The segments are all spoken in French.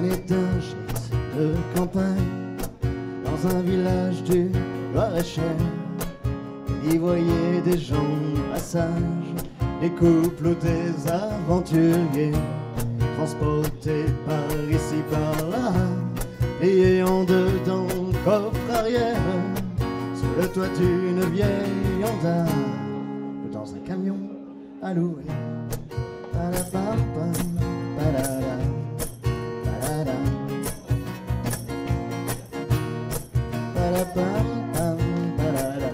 né d'un gîte de campagne, dans un village du Loir-et-Cher. Il y voyait des gens de passage, des couples ou des aventuriers, transportés par ici, par là, pliés en deux dans le coffre arrière, sur le toit d'une vieille Honda, ou dans un camion à louer. Palapam, palala, palala. Palapam, palala,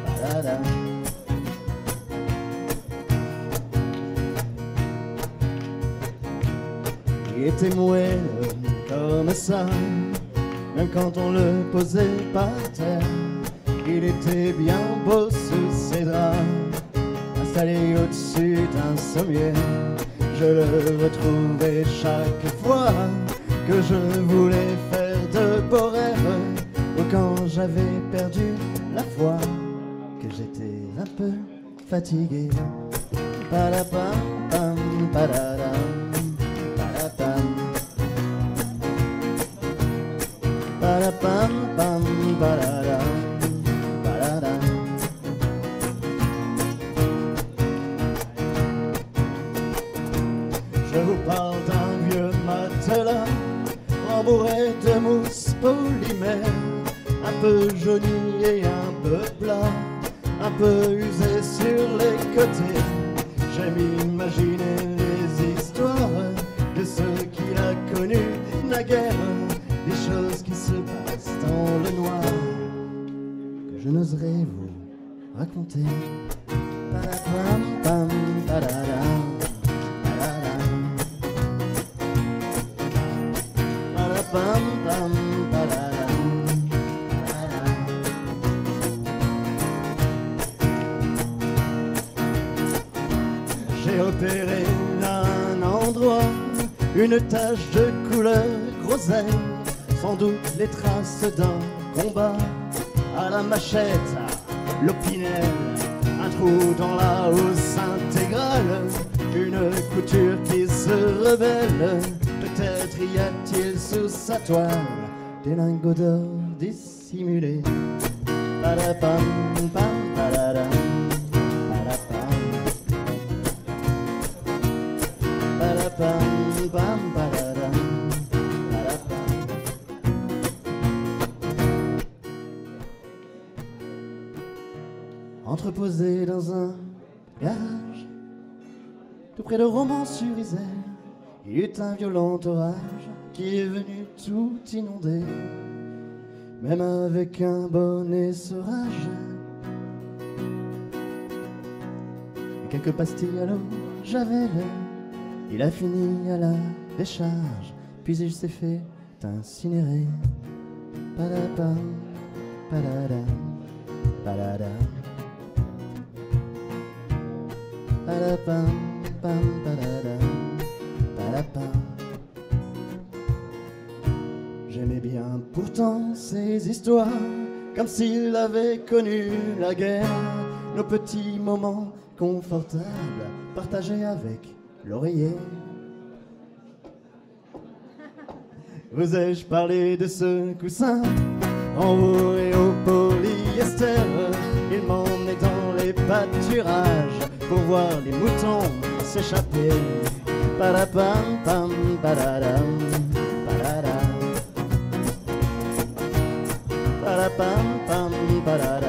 palala. Il était moelleux comme ça, même quand on le posait par terre. Il était bien beau sous ses draps, installé au-dessus d'un sommier. Je le retrouvais chaque fois que je voulais faire de beaux rêves, ou quand j'avais perdu la foi, que j'étais un peu fatigué. Palapam, pam, palala, palapam. Palapam, pam, palala, palala. Je vous parle d'un vieux matelas rembourré de mousse polymère, un peu jauni et un peu plat, un peu usé sur les côtés. J'aime imaginer les histoires de ceux qu'il a connus naguère, des choses qui se passent dans le noir, que je n'oserais vous raconter. Palapam, pam, palala, palala. Palapam, pam, palala, palala. J'ai opéré à un endroit une tache de couleur groseille, sans doute les traces d'un combat à la machette, à l'opinel, un trou dans la hausse intégrale, une couture qui se rebelle. Peut-être y a-t-il sous sa toile des lingots d'or dissimulés. Palapam, pam, palala, palapam. Palapam, pam, palala, palapam. Entreposé dans un garage, tout près de Romans-sur-Isère, il y eut un violent orage qui est venu tout inonder, même avec un bon essorage et quelques pastilles à l'eau javel. Il a fini à la décharge, puis il s'est fait incinérer. Palapam, palada, palada. Palapam, pam, palada, palapam. J'aimais bien pourtant ces histoires, comme s'il avait connu la guerre, nos petits moments confortables partagés avec l'oreiller. Vous ai-je parlé de ce coussin en velours et au polyester? Il m'emmenait dans les pâturages pour voir les moutons s'échapper. Palapam, pam, paladam, paladam. Palapam, pam, paladam.